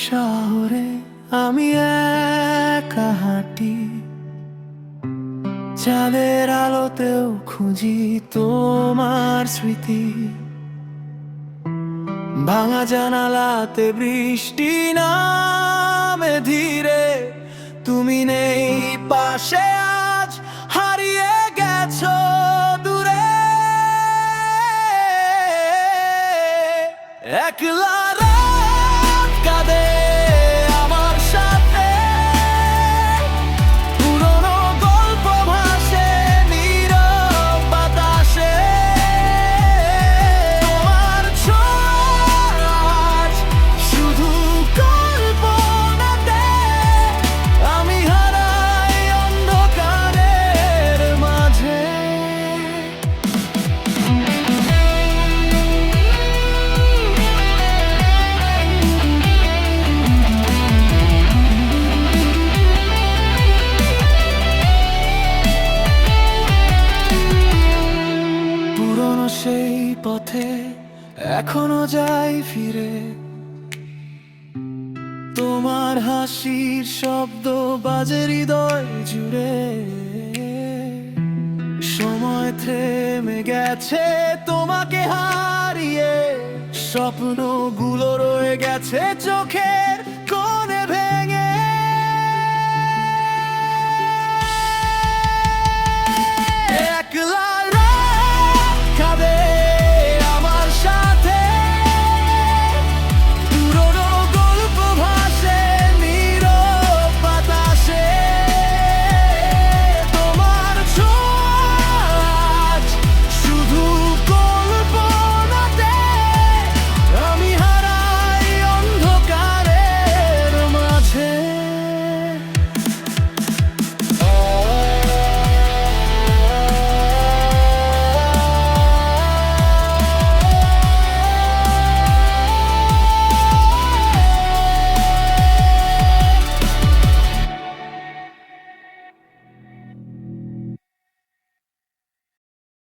শহরে আমি একা হাঁটি, চাঁদের আলোতেও খুঁজি তোমার স্মৃতি। ভাঙা জানালাতে বৃষ্টি নামে ধীরে, তুমি নেই পাশে, আজ হারিয়ে গেছো দূরে। একলা রাত কাঁদে আমার সাথে, পুরনো গল্প ভাসে নীরব বাতাসে। তোমার ছোঁয়া আজ শুধু কল্পনাতে, আমি হারাই অন্ধকারের মাঝে। পুরনো সেই পথে এখনো যাই ফিরে, তোমার হাসির শব্দ বাজে হৃদয় জুড়ে। সময় থেমে গেছে তোমাকে হারিয়ে, স্বপ্নগুলো রয়ে গেছে চোখে